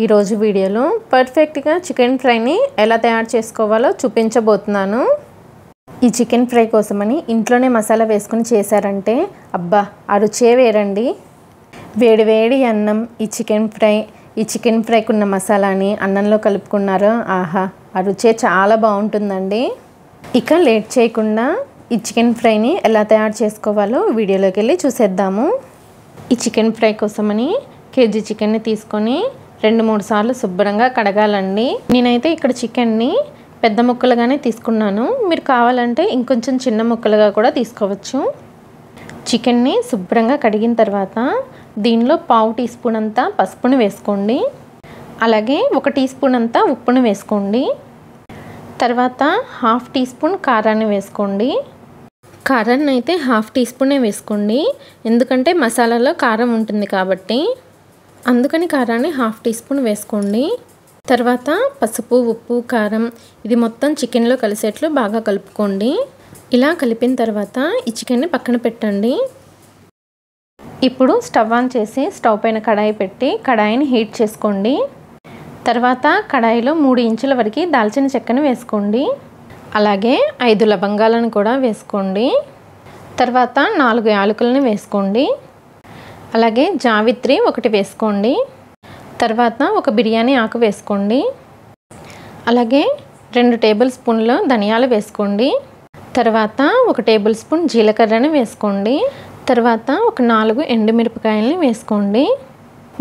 ఈరోజు వీడియోలో పర్ఫెక్ట్గా చికెన్ ఫ్రైని ఎలా తయారు చేసుకోవాలో చూపించబోతున్నాను. ఈ చికెన్ ఫ్రై కోసమని ఇంట్లోనే మసాలా వేసుకుని చేశారంటే అబ్బా ఆ రుచే వేరండి. వేడి అన్నం ఈ చికెన్ ఫ్రైకి ఉన్న మసాలాని అన్నంలో కలుపుకున్నారో ఆహా ఆ రుచే చాలా బాగుంటుందండి. ఇక లేట్ చేయకుండా ఈ చికెన్ ఫ్రైని ఎలా తయారు చేసుకోవాలో వీడియోలోకి వెళ్ళి చూసేద్దాము. ఈ చికెన్ ఫ్రై కోసమని కేజీ చికెన్ని తీసుకొని 2-3 సార్లు శుభ్రంగా కడగాలండి. నేనైతే ఇక్కడ చికెన్ని పెద్ద ముక్కలుగానే తీసుకున్నాను. మీరు కావాలంటే ఇంకొంచెం చిన్న ముక్కలుగా కూడా తీసుకోవచ్చు. చికెన్ని శుభ్రంగా కడిగిన తర్వాత దీనిలో 1/2 టీ స్పూన్ అంతా పసుపుని వేసుకోండి. అలాగే 1 టీ స్పూన్ అంతా ఉప్పును వేసుకోండి. తర్వాత 1/2 టీ స్పూన్ కారాన్ని వేసుకోండి. కారాన్ని అయితే 1/2 టీ స్పూనే వేసుకోండి, ఎందుకంటే మసాలాలో కారం ఉంటుంది కాబట్టి. అందుకని కారాన్ని 1/2 టీ స్పూన్ వేసుకోండి. తర్వాత పసుపు, ఉప్పు, కారం ఇది మొత్తం చికెన్లో కలిసేట్లు బాగా కలుపుకోండి. ఇలా కలిపిన తర్వాత ఈ చికెన్ని పక్కన పెట్టండి. ఇప్పుడు స్టవ్ ఆన్ చేసి స్టవ్ పైన కడాయి పెట్టి కడాయిని హీట్ చేసుకోండి. తర్వాత కడాయిలో 3 ఇంచుల వరకు దాల్చిన చెక్కను వేసుకోండి. అలాగే 5 లవంగాలను కూడా వేసుకోండి. తర్వాత 4 యాలకులను వేసుకోండి. అలాగే జావిత్రి 1 వేసుకోండి. తర్వాత 1 బిర్యానీ ఆకు వేసుకోండి. అలాగే 2 టేబుల్ స్పూన్ల ధనియాలు వేసుకోండి. తర్వాత 1 టేబుల్ స్పూన్ జీలకర్రని వేసుకోండి. తర్వాత 4 ఎండుమిరపకాయలని వేసుకోండి.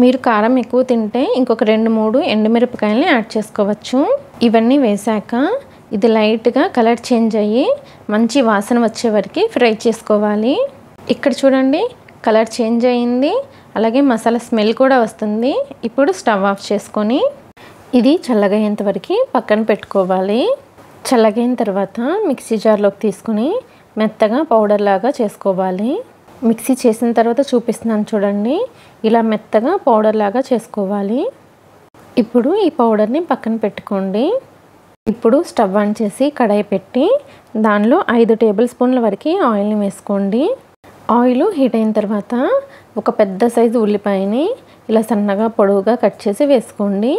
మీరు కారం ఎక్కువ తింటే ఇంకొక 2-3 ఎండుమిరపకాయలని యాడ్ చేసుకోవచ్చు. ఇవన్నీ వేశాక ఇది లైట్గా కలర్ చేంజ్ అయ్యి మంచి వాసన వచ్చే వరకు ఫ్రై చేసుకోవాలి. ఇక్కడ చూడండి కలర్ చేంజ్ అయ్యింది, అలాగే మసాలా స్మెల్ కూడా వస్తుంది. ఇప్పుడు స్టవ్ ఆఫ్ చేసుకొని ఇది చల్లగయ్యేంత వరకు పక్కన పెట్టుకోవాలి. చల్లగైన తర్వాత మిక్సీ జార్లోకి తీసుకుని మెత్తగా పౌడర్ లాగా చేసుకోవాలి. మిక్సీ చేసిన తర్వాత చూపిస్తున్నాను చూడండి, ఇలా మెత్తగా పౌడర్ లాగా చేసుకోవాలి. ఇప్పుడు ఈ పౌడర్ని పక్కన పెట్టుకోండి. ఇప్పుడు స్టవ్ ఆన్ చేసి కడాయి పెట్టి దానిలో 5 టేబుల్ స్పూన్ల వరకు ఆయిల్ని వేసుకోండి. ఆయిల్ హీట్ అయిన తర్వాత ఒక పెద్ద సైజు ఉల్లిపాయని ఇలా సన్నగా పొడవుగా కట్ చేసి వేసుకోండి.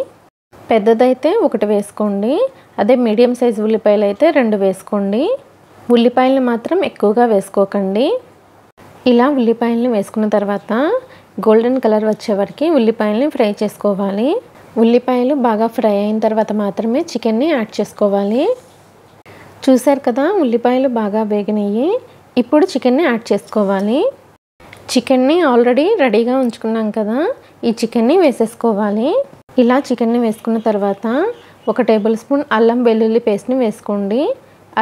పెద్దదైతే 1 వేసుకోండి, అదే మీడియం సైజు ఉల్లిపాయలు అయితే 2 వేసుకోండి. ఉల్లిపాయలను మాత్రం ఎక్కువగా వేసుకోకండి. ఇలా ఉల్లిపాయలను వేసుకున్న తర్వాత గోల్డెన్ కలర్ వచ్చే వరకు ఉల్లిపాయలని ఫ్రై చేసుకోవాలి. ఉల్లిపాయలు బాగా ఫ్రై అయిన తర్వాత మాత్రమే చికెన్ని యాడ్ చేసుకోవాలి. చూసారు కదా ఉల్లిపాయలు బాగా వేగినాయి. ఇప్పుడు చికెన్ని యాడ్ చేసుకోవాలి. చికెన్ని ఆల్రెడీ రెడీగా ఉంచుకున్నాం కదా, ఈ చికెన్ని వేసేసుకోవాలి. ఇలా చికెన్ని వేసుకున్న తర్వాత 1 టేబుల్ స్పూన్ అల్లం వెల్లుల్లి పేస్ట్ని వేసుకోండి.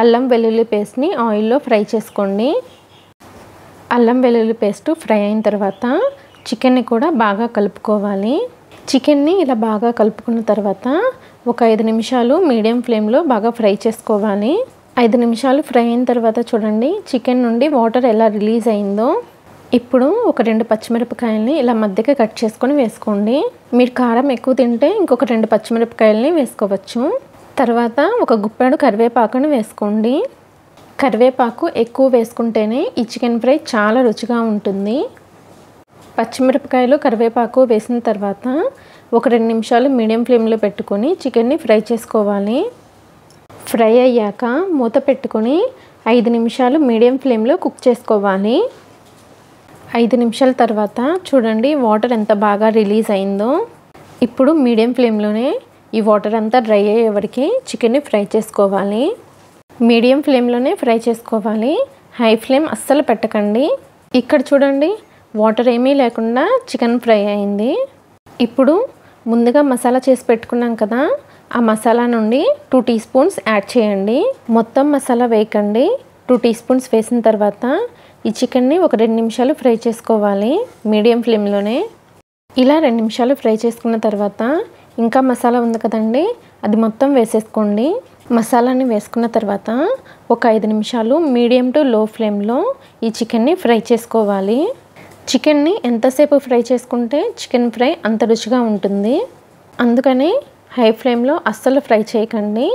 అల్లం వెల్లుల్లి పేస్ట్ని ఆయిల్లో ఫ్రై చేసుకోండి. అల్లం వెల్లుల్లి పేస్ట్ ఫ్రై అయిన తర్వాత చికెన్ని కూడా బాగా కలుపుకోవాలి. చికెన్ని ఇలా బాగా కలుపుకున్న తర్వాత ఒక 5 నిమిషాలు మీడియం ఫ్లేమ్లో బాగా ఫ్రై చేసుకోవాలి. 5 నిమిషాలు ఫ్రై అయిన తర్వాత చూడండి చికెన్ నుండి వాటర్ ఎలా రిలీజ్ అయిందో. ఇప్పుడు ఒక 2 పచ్చిమిరపకాయలని ఇలా మధ్యకి కట్ చేసుకొని వేసుకోండి. మీరు కారం ఎక్కువ తింటే ఇంకొక 2 పచ్చిమిరపకాయలని వేసుకోవచ్చు. తర్వాత ఒక గుప్పెడు కరివేపాకుని వేసుకోండి. కరివేపాకు ఎక్కువ వేసుకుంటేనే ఈ చికెన్ ఫ్రై చాలా రుచిగా ఉంటుంది. పచ్చిమిరపకాయలు కరివేపాకు వేసిన తర్వాత ఒక 2 నిమిషాలు మీడియం ఫ్లేమ్లో పెట్టుకొని చికెన్ని ఫ్రై చేసుకోవాలి. ఫ్రై అయ్యాక మూత పెట్టుకొని 5 నిమిషాలు మీడియం ఫ్లేమ్లో కుక్ చేసుకోవాలి. 5 నిమిషాల తర్వాత చూడండి వాటర్ ఎంత బాగా రిలీజ్ అయిందో. ఇప్పుడు మీడియం ఫ్లేమ్లోనే ఈ వాటర్ అంతా డ్రై అయ్యే వరకు చికెన్ని ఫ్రై చేసుకోవాలి. మీడియం ఫ్లేమ్లోనే ఫ్రై చేసుకోవాలి, హై ఫ్లేమ్ అస్సలు పెట్టకండి. ఇక్కడ చూడండి వాటర్ ఏమీ లేకుండా చికెన్ ఫ్రై అయింది. ఇప్పుడు ముందుగా మసాలా చేసి పెట్టుకున్నాం కదా, ఆ మసాలా నుండి 2 టీ స్పూన్స్ యాడ్ చేయండి. మొత్తం మసాలా వేయకండి. 2 టీ స్పూన్స్ వేసిన తర్వాత ఈ చికెన్ని ఒక 2 నిమిషాలు ఫ్రై చేసుకోవాలి మీడియం ఫ్లేమ్లోనే. ఇలా 2 నిమిషాలు ఫ్రై చేసుకున్న తర్వాత ఇంకా మసాలా ఉంది కదండి, అది మొత్తం వేసేసుకోండి. మసాలాని వేసుకున్న తర్వాత ఒక 5 నిమిషాలు మీడియం టు లో ఫ్లేమ్లో ఈ చికెన్ని ఫ్రై చేసుకోవాలి. చికెన్ని ఎంతసేపు ఫ్రై చేసుకుంటే చికెన్ ఫ్రై అంత రుచిగా ఉంటుంది. అందుకని హై ఫ్లేమ్లో అస్సలు ఫ్రై చేయకండి,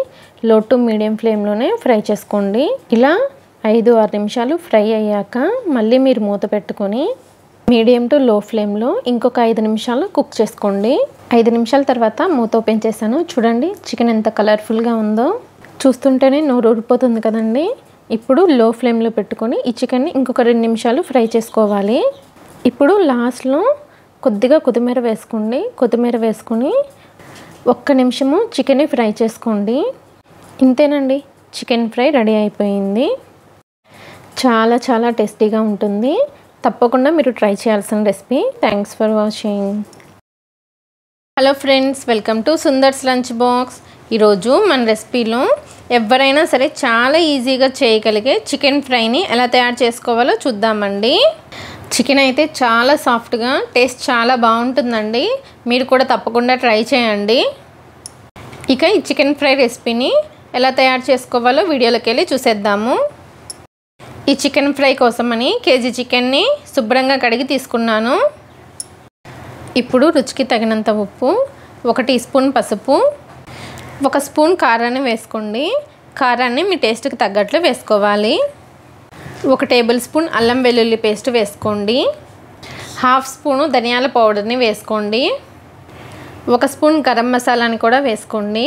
లో టు మీడియం ఫ్లేమ్లోనే ఫ్రై చేసుకోండి. ఇలా 5-6 నిమిషాలు ఫ్రై అయ్యాక మళ్ళీ మీరు మూత పెట్టుకొని మీడియం టు లో ఫ్లేమ్లో ఇంకొక 5 నిమిషాలు కుక్ చేసుకోండి. 5 నిమిషాల తర్వాత మూత ఓపెన్ చేశాను. చూడండి చికెన్ ఎంత కలర్ఫుల్గా ఉందో, చూస్తుంటేనే నోరు ఊరిపోతుంది కదండి. ఇప్పుడు లో ఫ్లేమ్లో పెట్టుకొని ఈ చికెన్ని ఇంకొక 2 నిమిషాలు ఫ్రై చేసుకోవాలి. ఇప్పుడు లాస్ట్లో కొద్దిగా కొత్తిమీర వేసుకోండి. కొత్తిమీర వేసుకొని 1 నిమిషము చికెన్ని ఫ్రై చేసుకోండి. ఇంతేనండి, చికెన్ ఫ్రై రెడీ అయిపోయింది. చాలా చాలా టేస్టీగా ఉంటుంది. తప్పకుండా మీరు ట్రై చేయాల్సిన recipe. Thanks for watching. Hello friends, welcome to Sundar's lunch box. ఈరోజు మన రెసిపీలో ఎవరైనా సరే చాలా ఈజీగా చేయగలిగే చికెన్ ఫ్రైని ఎలా తయారు చేసుకోవాలో చూద్దామండి. చికెన్ అయితే చాలా సాఫ్ట్గా, టేస్ట్ చాలా బాగుంటుందండి. మీరు కూడా తప్పకుండా ట్రై చేయండి. ఇక ఈ చికెన్ ఫ్రై రెసిపీని ఎలా తయారు చేసుకోవాలో వీడియోలోకి వెళ్ళి చూసేద్దాము. ఈ చికెన్ ఫ్రై కోసమని కేజీ చికెన్ని శుభ్రంగా కడిగి తీసుకున్నాను. ఇప్పుడు రుచికి తగినంత ఉప్పు, 1 టీ స్పూన్ పసుపు, 1 స్పూన్ కారాన్ని వేసుకోండి. కారాన్ని మీ టేస్ట్కి తగ్గట్లు వేసుకోవాలి. 1 టేబుల్ స్పూన్ అల్లం వెల్లుల్లి పేస్ట్ వేసుకోండి. 1/2 స్పూను ధనియాల పౌడర్ని వేసుకోండి. 1 స్పూన్ గరం మసాలాని కూడా వేసుకోండి.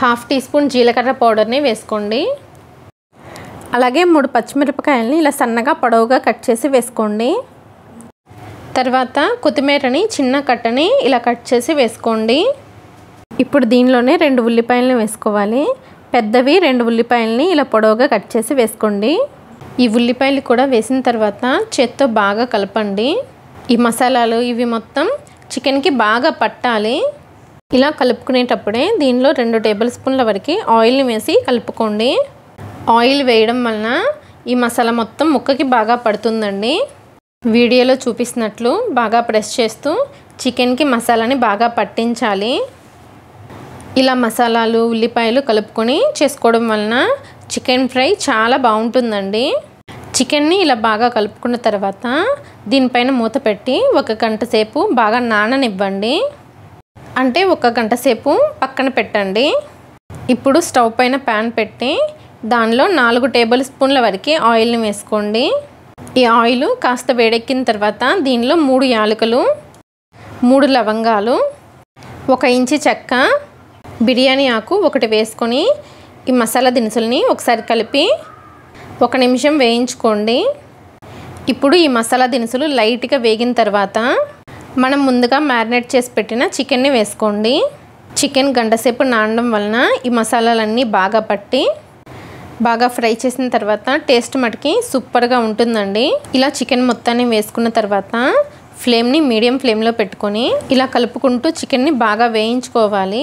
1/2 టీ స్పూన్ జీలకర్ర పౌడర్ని వేసుకోండి. అలాగే 3 పచ్చిమిరపకాయలని ఇలా సన్నగా పొడవుగా కట్ చేసి వేసుకోండి. తర్వాత కొత్తిమీరని చిన్న కట్టని ఇలా కట్ చేసి వేసుకోండి. ఇప్పుడు దీనిలోనే 2 ఉల్లిపాయలని వేసుకోవాలి. పెద్దవి 2 ఉల్లిపాయలని ఇలా పొడవుగా కట్ చేసి వేసుకోండి. ఈ ఉల్లిపాయలు కూడా వేసిన తర్వాత చేత్తో బాగా కలపండి. ఈ మసాలాలు ఇవి మొత్తం చికెన్కి బాగా పట్టాలి. ఇలా కలుపుకునేటప్పుడే దీనిలో 2 టేబుల్ స్పూన్ల వరకు ఆయిల్ని వేసి కలుపుకోండి. ఆయిల్ వేయడం వలన ఈ మసాలా మొత్తం ముక్కకి బాగా పడుతుందండి. వీడియోలో చూపిస్తున్నట్లు బాగా ప్రెస్ చేస్తూ చికెన్కి మసాలాని బాగా పట్టించాలి. ఇలా మసాలాలు ఉల్లిపాయలు కలుపుకొని చేసుకోవడం వలన చికెన్ ఫ్రై చాలా బాగుంటుందండి. చికెన్ని ఇలా బాగా కలుపుకున్న తర్వాత దీనిపైన మూత పెట్టి 1 గంట సేపు బాగా నాననివ్వండి. అంటే 1 గంట సేపు పక్కన పెట్టండి. ఇప్పుడు స్టవ్ పైన ప్యాన్ పెట్టి దానిలో 4 టేబుల్ స్పూన్ల వరకు ఆయిల్ని వేసుకోండి. ఈ ఆయిల్ కాస్త వేడెక్కిన తర్వాత దీనిలో 3 యాలకులు, 3 లవంగాలు, 1 ఇంచు చెక్క, బిర్యానీ ఆకు 1 వేసుకొని ఈ మసాలా దినుసుల్ని ఒకసారి కలిపి 1 నిమిషం వేయించుకోండి. ఇప్పుడు ఈ మసాలా దినుసులు లైట్గా వేగిన తర్వాత మనం ముందుగా మ్యారినేట్ చేసి పెట్టిన చికెన్ని వేసుకోండి. చికెన్ గంట సేపు నానడం వలన ఈ మసాలాలన్నీ బాగా పట్టి బాగా ఫ్రై చేసిన తర్వాత టేస్ట్ మటుకి సూపర్గా ఉంటుందండి. ఇలా చికెన్ మొత్తాన్ని వేసుకున్న తర్వాత ఫ్లేమ్ని మీడియం ఫ్లేమ్లో పెట్టుకొని ఇలా కలుపుకుంటూ చికెన్ని బాగా వేయించుకోవాలి.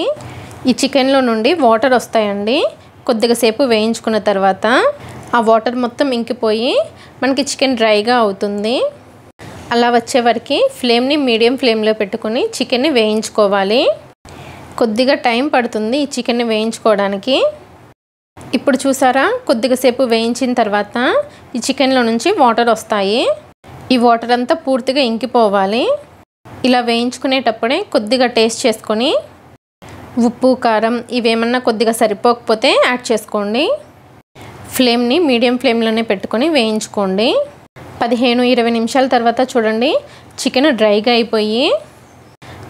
ఈ చికెన్లో నుండి వాటర్ వస్తాయండి. కొద్దిగా సేపు వేయించుకున్న తర్వాత ఆ వాటర్ మొత్తం ఇంకిపోయి మనకి చికెన్ డ్రైగా అవుతుంది. అలా వచ్చే వరకు ఫ్లేమ్ని మీడియం ఫ్లేమ్లో పెట్టుకొని చికెన్ని వేయించుకోవాలి. కొద్దిగా టైం పడుతుంది ఈ చికెన్ని వేయించుకోవడానికి. ఇప్పుడు చూసారా, కొద్దిగా సేపు వేయించిన తర్వాత ఈ చికెన్లో నుంచి వాటర్ వస్తాయి. ఈ వాటర్ అంతా పూర్తిగా ఇంకిపోవాలి. ఇలా వేయించుకునేటప్పుడే కొద్దిగా టేస్ట్ చేసుకొని ఉప్పు కారం ఇవేమన్నా కొద్దిగా సరిపోకపోతే యాడ్ చేసుకోండి. ఫ్లేమ్ని మీడియం ఫ్లేమ్లోనే పెట్టుకొని వేయించుకోండి. 15-20 నిమిషాల తర్వాత చూడండి చికెన్ డ్రైగా అయిపోయి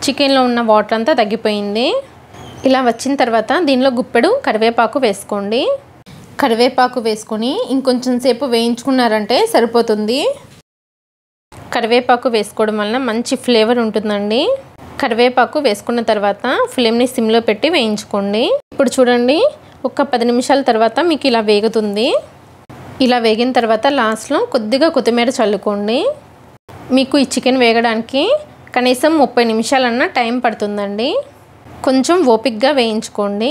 చికెన్లో ఉన్న వాటర్ అంతా తగ్గిపోయింది. ఇలా వచ్చిన తర్వాత దీనిలో గుప్పెడు కరివేపాకు వేసుకోండి. కరివేపాకు వేసుకొని ఇంకొంచెం సేపు వేయించుకున్నారంటే సరిపోతుంది. కరివేపాకు వేసుకోవడం వలన మంచి ఫ్లేవర్ ఉంటుందండి. కరివేపాకు వేసుకున్న తర్వాత ఫ్లేమ్ని సిమ్లో పెట్టి వేయించుకోండి. ఇప్పుడు చూడండి ఒక 10 నిమిషాల తర్వాత మీకు ఇలా వేగుతుంది. ఇలా వేగిన తర్వాత లాస్ట్లో కొద్దిగా కొత్తిమీర చల్లుకోండి. మీకు ఈ చికెన్ వేగడానికి కనీసం 30 నిమిషాలన్నా టైం పడుతుందండి. కొంచెం ఓపిక్గా వేయించుకోండి.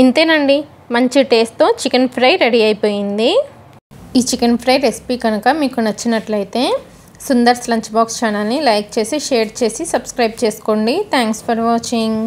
ఇంతేనండి, మంచి టేస్ట్తో చికెన్ ఫ్రై రెడీ అయిపోయింది. ఈ చికెన్ ఫ్రై రెసిపీ కనుక మీకు నచ్చినట్లయితే సుందర్స్ లంచ్ బాక్స్ ఛానల్ని లైక్ చేసి షేర్ చేసి సబ్స్క్రైబ్ చేసుకోండి. Thanks for watching.